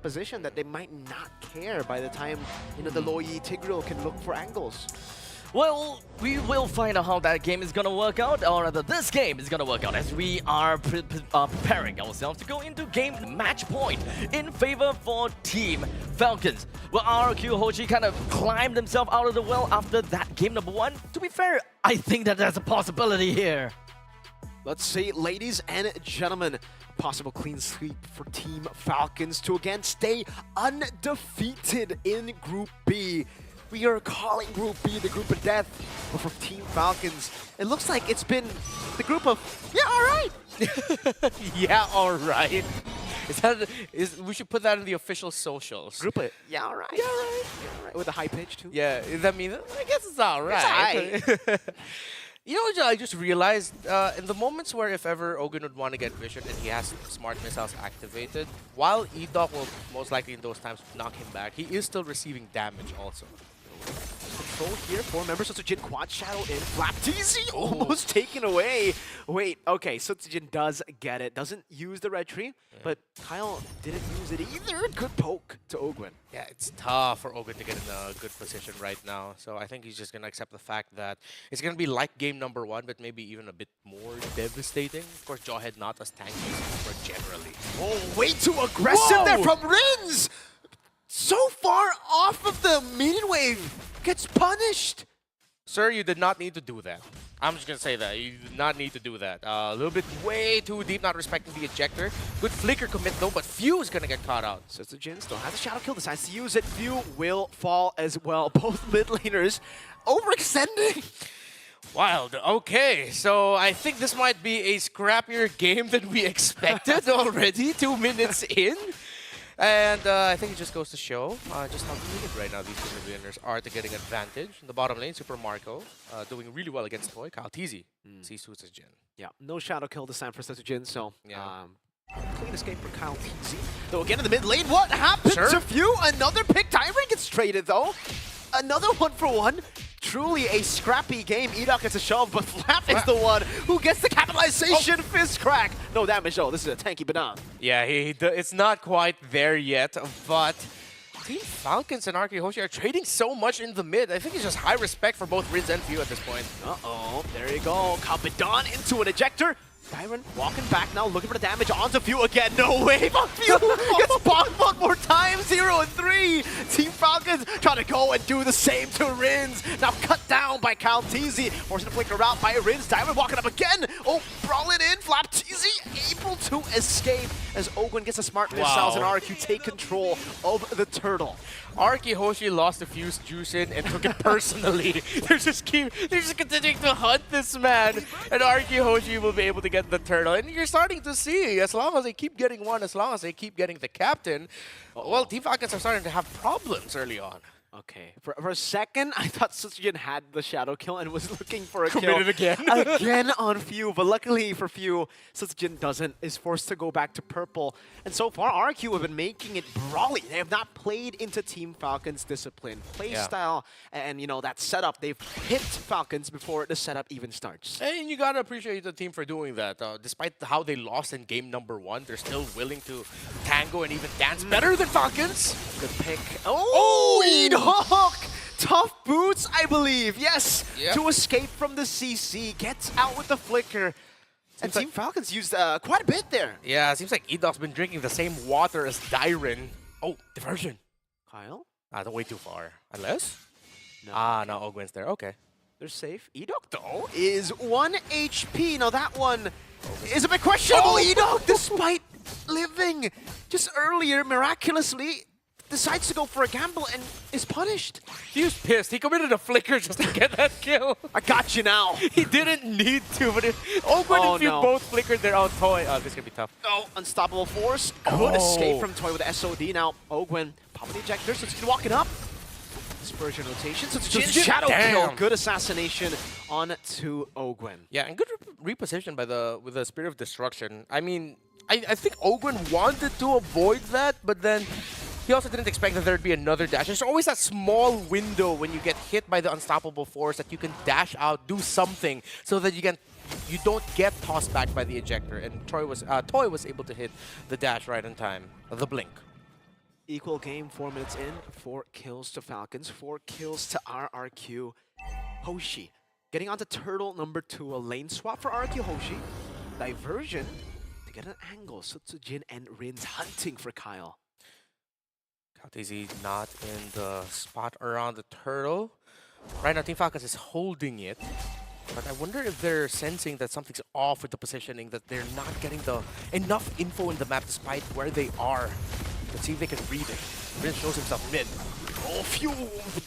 composition that they might not care by the time, you know, the Loyi Tigreal can look for angles. Well, we will find out how that game is gonna work out, or rather this game is gonna work out, as we are preparing ourselves to go into game match point in favor for Team Falcons. Well, RRQ HOSHI kind of climbed himself out of the well after that game number 1. To be fair, I think that there's a possibility here. Let's see, ladies and gentlemen, possible clean sweep for Team Falcons to again stay undefeated in Group B. We are calling Group B the group of death, but for Team Falcons, it looks like it's been the group of, yeah, all right. Yeah, all right. We should put that in the official socials. Group of, yeah, all right. Yeah, all right. Yeah, all right. With a high pitch, too. Yeah, does that mean, I guess it's all right. It's all right. You know what I just realized? In the moments where if ever Ogun would want to get vision and he has smart missiles activated, while E-Doc will most likely in those times knock him back, he is still receiving damage also. Control here, 4 members of Jin quad shadow in. Flap TZ almost taken away. Wait, okay, so Jin does get it. Doesn't use the red tree, but Kyle didn't use it either. Good poke to Ogwin. Yeah, it's tough for Ogun to get in a good position right now. So I think he's just going to accept the fact that it's going to be like game number 1, but maybe even a bit more devastating. Of course, Jawhead not as tanky as Cobra generally. Oh, way too aggressive there from Rins! So far off of the minion wave, gets punished. Sir, you did not need to do that. I'm just going to say that. You did not need to do that. A little bit way too deep, not respecting the ejector. Good flicker commit though, but Few is going to get caught out. So Jin still has a shadow kill, decides to use it. Few will fall as well. Both mid laners overextending. Wild. Okay, so I think this might be a scrappier game than we expected already, 2 minutes in. And I think it just goes to show just how good right now these two mid-laners are to getting advantage. In the bottom lane, Super Marco doing really well against Toy. Kyle TZ sees Suits Jin. Yeah, no shadow kill this time for Jin, so yeah. Clean escape for Kyle TZ. Though again in the mid lane, what happened to Few? Another pick. Tyrant gets traded though. Another 1-for-1. Truly a scrappy game. E-Doc gets a shove, but Flap is the one who gets the capitalization. Fist crack. No damage though. This is a tanky banana. Yeah, it's not quite there yet, but Team Falcons and RRQ HOSHI are trading so much in the mid. I think it's just high respect for both Rins and Few at this point. Uh-oh. There you go. Kabadan into an ejector. Byron walking back now, looking for the damage onto Few again. No way, but Few gets bombed one more time. 0 and 3. Team Falcons trying to go and do the same to Rins. Now cut down by Kyle TZ. Forcing to flicker out by Rins. Diamond walking up again. Oh, brawling in. Flap TZ able to escape as Ogwin gets a smart missiles and RRQ take control of the turtle. RRQ HOSHI lost a Fuse juice in and took it personally. They're just continuing to hunt this man, and RRQ HOSHI will be able to get the turtle. And you're starting to see, as long as they keep getting one, as long as they keep getting the captain, well, Team Falcons are starting to have problems early on. Okay, for a second, I thought Jin had the shadow kill and was looking for a Committed kill. again. Again on Few, but luckily for Few, Jin doesn't, is forced to go back to purple. And so far, RRQ have been making it brawly. They have not played into Team Falcons' discipline, play style, and you know, that setup. They've hit Falcons before the setup even starts. And you gotta appreciate the team for doing that. Despite how they lost in game number 1, they're still willing to tango and even dance better than Falcons. Good pick. Oh, E-Doc! Tough boots, I believe. Yes, to escape from the CC. Gets out with the flicker. And Team Falcons used quite a bit there. Yeah, it seems like E-Doc's been drinking the same water as Dyren. Oh, diversion. Kyle? Way too far. Unless? No. No, Ogwin's there. Okay. They're safe. E-Doc, though, is 1 HP. Now, that one is a bit questionable. E-Doc, despite living just earlier, miraculously, decides to go for a gamble and is punished. He was pissed. He committed a flicker just to get that kill. I got you now. He didn't need to, but Ogwin and Few both flickered their own Toy. Oh, this is going to be tough. Oh, unstoppable force. Good escape from Toy with the SOD. Now, Ogwin popping the ejector, so it's walking up. Dispersion rotation, so it's shadow kill. Good assassination on to Ogwin. Yeah, and good reposition by with the Spirit of Destruction. I mean, I think Ogwin wanted to avoid that, but then he also didn't expect that there'd be another dash. There's always that small window when you get hit by the unstoppable force that you can dash out, do something, so that you don't get tossed back by the ejector. And Toy was able to hit the dash right in time, the blink. Equal game, 4 minutes in, 4 kills to Falcons, 4 kills to RRQ HOSHI. Getting onto turtle number 2, a lane swap for RRQ HOSHI. Diversion to get an angle. Sutsujin and Rins hunting for Kyle. Kaltizi not in the spot around the turtle. Right now, Team Falcons is holding it. But I wonder if they're sensing that something's off with the positioning, that they're not getting the enough info in the map despite where they are. Let's see if they can read it. Rins shows himself mid. Oh, Few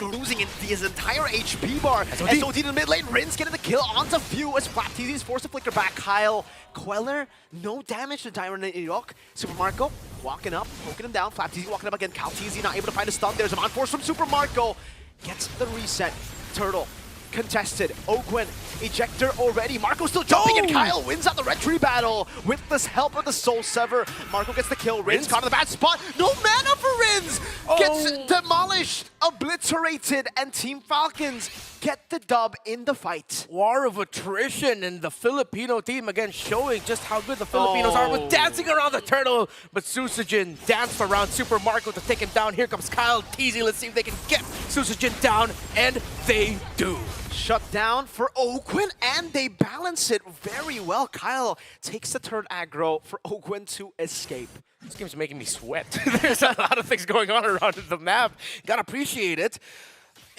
losing his entire HP bar. SOD. SOD in the mid lane. Rins getting the kill onto Few as FlapTZ is forced to flicker back. Kyle Queller, no damage to Dyron and Irok. Super Marco walking up, poking him down. FlapTZ walking up again. KalTZ not able to find a stun. There's a on force from Super Marco. Gets the reset. Turtle contested. Ogwen, ejector already. Marco still jumping, and Kyle wins out the red tree battle with the help of the Soul Sever. Marco gets the kill. Rins caught in the bad spot. No mana for Rins. Gets demolished, obliterated, and Team Falcons get the dub in the fight. War of attrition, and the Filipino team again showing just how good the Filipinos are with dancing around the turtle. But Susujin danced around Super Marco to take him down. Here comes KalTZ. Let's see if they can get Susujin down, and they do. Shut down for Ogwen, and they balance it very well. Kyle takes the turn aggro for Ogwen to escape. This game's making me sweat. There's a lot of things going on around the map. Gotta appreciate it.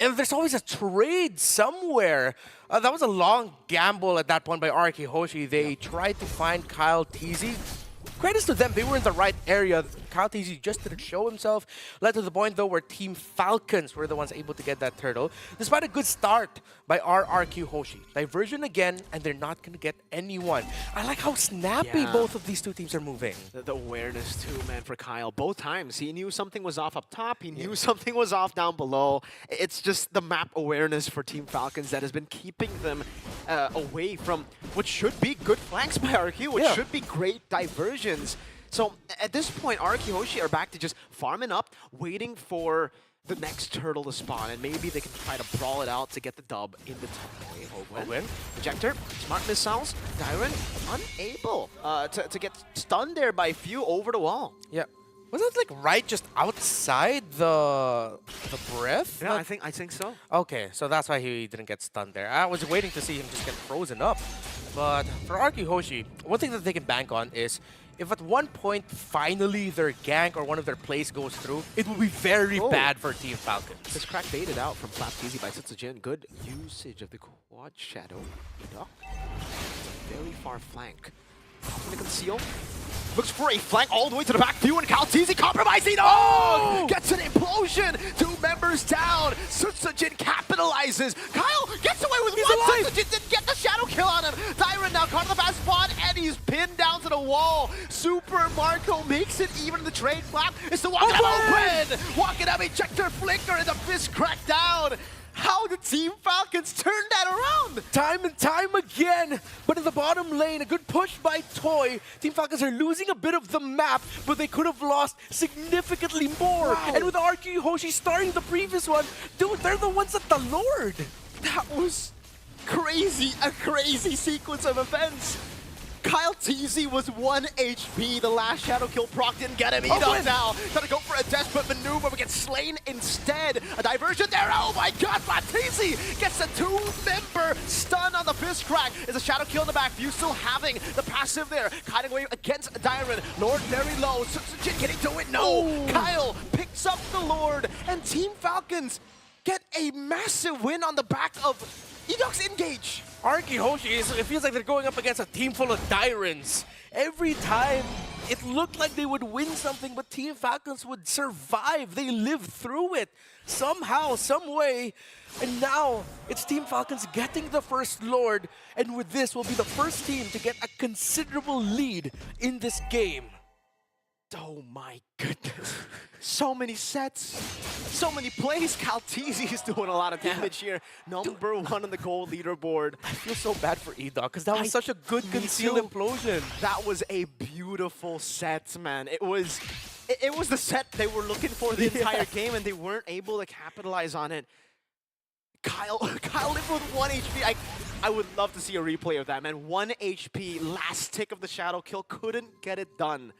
And there's always a trade somewhere. That was a long gamble at that point by RRQ HOSHI. They tried to find KalTZ. Credits to them, they were in the right area. KalTZ just didn't show himself. Led to the point, though, where Team Falcons were the ones able to get that turtle. Despite a good start by RRQ HOSHI. Diversion again, and they're not going to get anyone. I like how snappy both of these two teams are moving. The awareness, too, man, for Kyle. Both times, he knew something was off up top. He knew something was off down below. It's just the map awareness for Team Falcons that has been keeping them away from what should be good flanks by RQ, which should be great diversions. So at this point, RRQ HOSHI are back to just farming up, waiting for the next turtle to spawn, and maybe they can try to brawl it out to get the dub in the top lane. Ejector, smart missiles, Dyron unable to get stunned there by Few over the wall. Yeah. Was that like right just outside the breath? Yeah, I think so. Okay, so that's why he didn't get stunned there. I was waiting to see him just get frozen up. But for RRQ HOSHI, one thing that they can bank on is if at one point finally their gank or one of their plays goes through, it will be very bad for Team Falcons. This crack baited out from FlapTZ by Sutsujin. Good usage of the quad shadow. Very far flank. Going to conceal. Looks for a flank all the way to the back. Few and KalTZ compromising. Oh! Gets an implosion. 2 members down. Sutsujin capitalizes. Kyle gets away with one. Sutsujin didn't get the shadow kill on him. Dyron now caught in the bad spot, and he's pinned down to the wall. Super Marco makes it even in the trade flap. It's the walking up open. Walking up, ejector flicker, and the fist crack down. How did Team Falcons turn that around? Time and time again, but in the bottom lane, a good push by Toy. Team Falcons are losing a bit of the map, but they could have lost significantly more. Wow. And with RRQ HOSHI starting the previous one, dude, they're the ones at the Lord. That was crazy, a crazy sequence of events. KalTZ was 1 HP. The last shadow kill proc didn't get him. Enoch now trying to go for a desperate maneuver, but gets slain instead. A diversion there. Oh my god, FlapTZ gets a 2-member stun on the fist crack. Is a shadow kill in the back. Few still having the passive there. Kiting away against Dyron. Lord very low. Sutsujin getting to it. No! Kyle picks up the Lord, and Team Falcons get a massive win on the back of Enoch's engage. RRQ HOSHI, it feels like they're going up against a team full of Dyrons. Every time, it looked like they would win something, but Team Falcons would survive. They lived through it somehow, some way. And now, it's Team Falcons getting the first Lord, and with this, will be the first team to get a considerable lead in this game. Oh my goodness. So many sets, so many plays. KalTZ is doing a lot of damage here. Number 1 on the gold leaderboard. I feel so bad for Edok because that was such a good concealed implosion. That was a beautiful set, man. It was the set they were looking for the entire game, and they weren't able to capitalize on it. Kyle lived with 1 HP. I would love to see a replay of that, man. 1 HP, last tick of the shadow kill, couldn't get it done.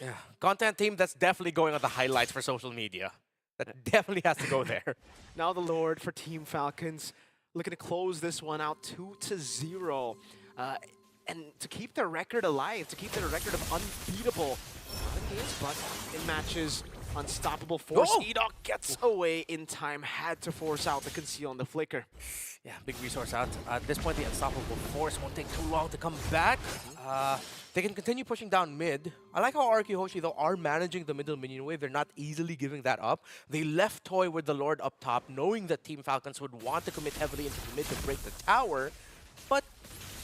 Yeah, content team that's definitely going on the highlights for social media. That definitely has to go there. Now the Lord for Team Falcons looking to close this one out 2-0. And to keep their record alive, to keep their record of unbeatable in games, but in matches, unstoppable force. Oh! Edok gets away in time, had to force out the conceal and the flicker. Yeah, big resource out. At this point, the unstoppable force won't take too long to come back. They can continue pushing down mid. I like how RRQ HOSHI, though, are managing the middle minion wave. They're not easily giving that up. They left Toy with the Lord up top, knowing that Team Falcons would want to commit heavily into the mid to break the tower, but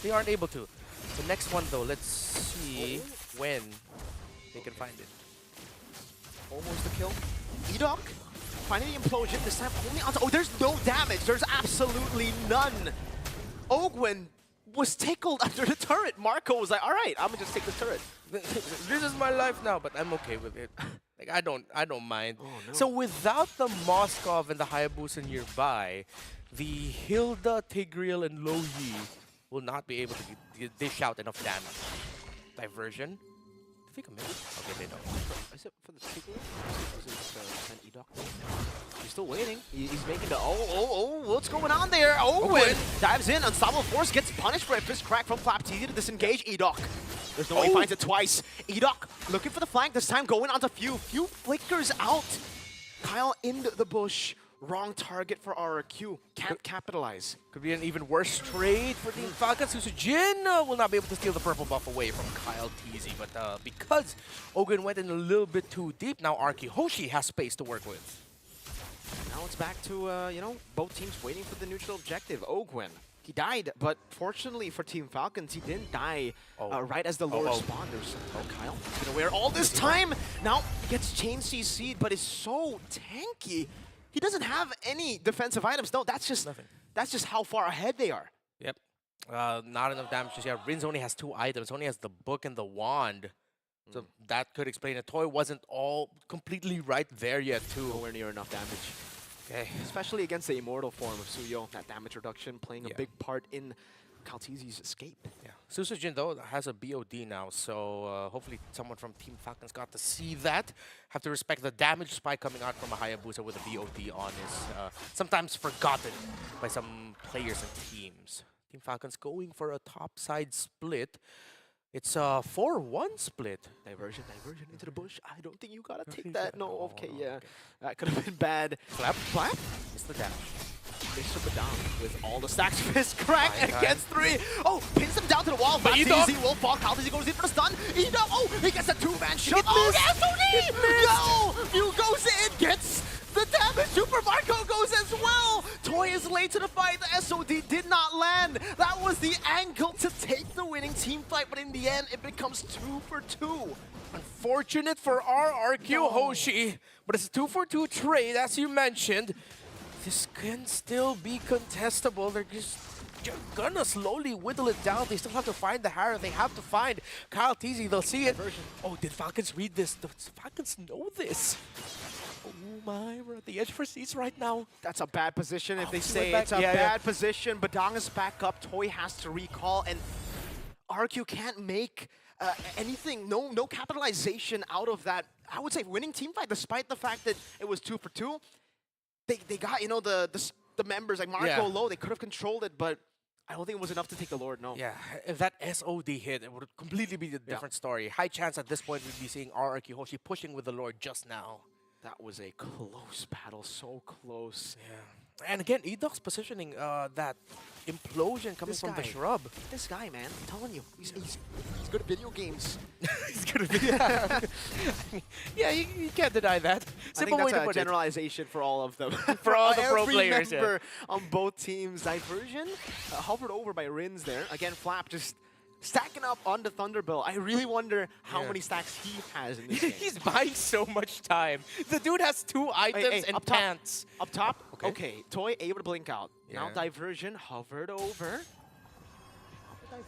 they aren't able to. The next one, though, let's see when they can find it. Almost a kill. Edok finding the implosion, this time only onto... Oh, there's no damage. There's absolutely none. Ogwen was tickled under the turret. Marco was like, all right, I'm gonna just take the turret. This is my life now, but I'm okay with it. Like, I don't mind. Oh, no. So without the Moskov and the Hayabusa nearby, the Hilda, Tigreal, and Lo Yi will not be able to dish out enough damage. Diversion. Did they commit? Okay, they don't. Is it for the Tigreal? Or is it an Edok? He's still waiting. He's making the... Oh, what's going on there? Ogwen dives in. Unstoppable Force gets punished for a fist crack from Flaptizia to disengage Edok. There's no way he finds it twice. Edok looking for the flank. This time going onto Few. Few flickers out. Kyle in the bush. Wrong target for RRQ. Can't capitalize. Could be an even worse trade for Team Falcons. Susujin will not be able to steal the purple buff away from Kyle TZ, but because Ogwen went in a little bit too deep, now RRQ HOSHI has space to work with. Now it's back to, you know, both teams waiting for the neutral objective. Ogwen, he died, but fortunately for Team Falcons, he didn't die right as the Lord spawned. There's Kyle. He's gonna wear all this time. Now gets chain CC'd, but is so tanky. He doesn't have any defensive items. No, that's just Nothing. That's just how far ahead they are. Yep. Not enough damage just yet. Rin's only has 2 items. Only has the book and the wand. So that could explain it. Toy wasn't all completely right there yet, too. Nowhere near enough damage. Okay. Especially against the immortal form of Suyo. That damage reduction playing a big part in Kaltizi's escape. Yeah. Susujin, though, has a BOD now, so hopefully someone from Team Falcons got to see that. Have to respect the damage spike coming out from a Hayabusa with a BOD on is sometimes forgotten by some players and teams. Team Falcons going for a top-side split. It's a 4-1 split. Diversion into the bush. I don't think you gotta take that. No, okay, yeah. That could have been bad. Flap? It's the dash. Mr. Badam with all the stacks fist crack against 3. Oh, pins him down to the wall. Flaptizia will fall. Kaltizi goes in for the stun. Edok, oh, he gets a 2-man shot. Oh, SOD! No! Few goes in, gets the damage. Super Marco goes as well. Toy is late to the fight. The SOD did not land. That was the angle to take the winning team fight, but in the end, it becomes 2 for 2. Unfortunate for RRQ HOSHI, but it's a 2-for-2 trade, as you mentioned. This can still be contestable. They're just gonna slowly whittle it down. They still have to find the Harrow. They have to find Kyle TZ. They'll see it. Oh, did Falcons read this? Does Falcons know this? Oh my, we're at the edge for seats right now. That's a bad position if they say back. it's a bad position. Badang is back up. Toy has to recall, and RQ can't make anything, no capitalization out of that. I would say winning team fight, despite the fact that it was 2 for 2. They got, you know, the members like Marco Low. They could have controlled it, but I don't think it was enough to take the Lord. No. Yeah, if that SOD hit, it would completely be a different story. High chance at this point we'd be seeing RRQ HOSHI pushing with the Lord just now. That was a close battle, so close. Yeah. And again, Edok's positioning that implosion coming from the shrub. This guy, man, I'm telling you, he's good at video games. He's good at video games. Yeah, you can't deny that. Simple I think way to that's put a generalization for all of them. For all the pro players, member on both teams. Diversion hovered over by Rins there. Again, Flap just stacking up on the Thunderbolt. I really wonder how many stacks he has in this game. He's buying so much time. The dude has 2 items and pants. Up top? Okay. Toy able to blink out. Now Diversion hovered over.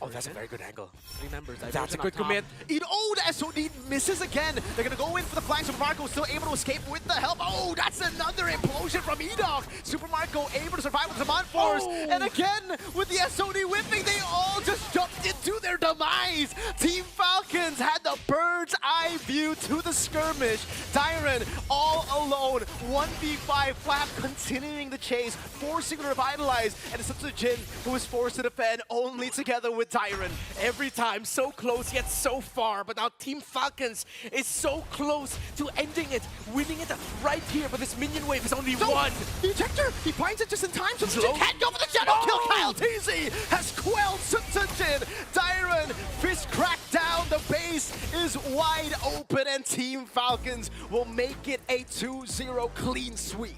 Oh, that's a very good angle. 3 members. That's a good commit. Oh, the SOD misses again. They're going to go in for the flanks. Super Marco still able to escape with the help. Oh, that's another implosion from Edok. Super Marco able to survive with the Command Force. And again, with the SOD whipping, they all just jumped into their demise. Team Falcons had the bird's eye view to the skirmish. Dyron all alone, 1v5, Flap continuing the chase, forcing to revitalize, and it's up to Jin who is forced to defend only together with Dyron. Every time, so close yet so far, but now Team Falcons is so close to ending it, winning it right here, but this minion wave is only one. The ejector, he finds it just in time, so Slow. Jin can't go for the shadow kill. Oh! Kyle TZ has quelled Jin. Dyron, fist cracked down, the base is wide open, and Team Falcons will make it a 2-0 clean sweep.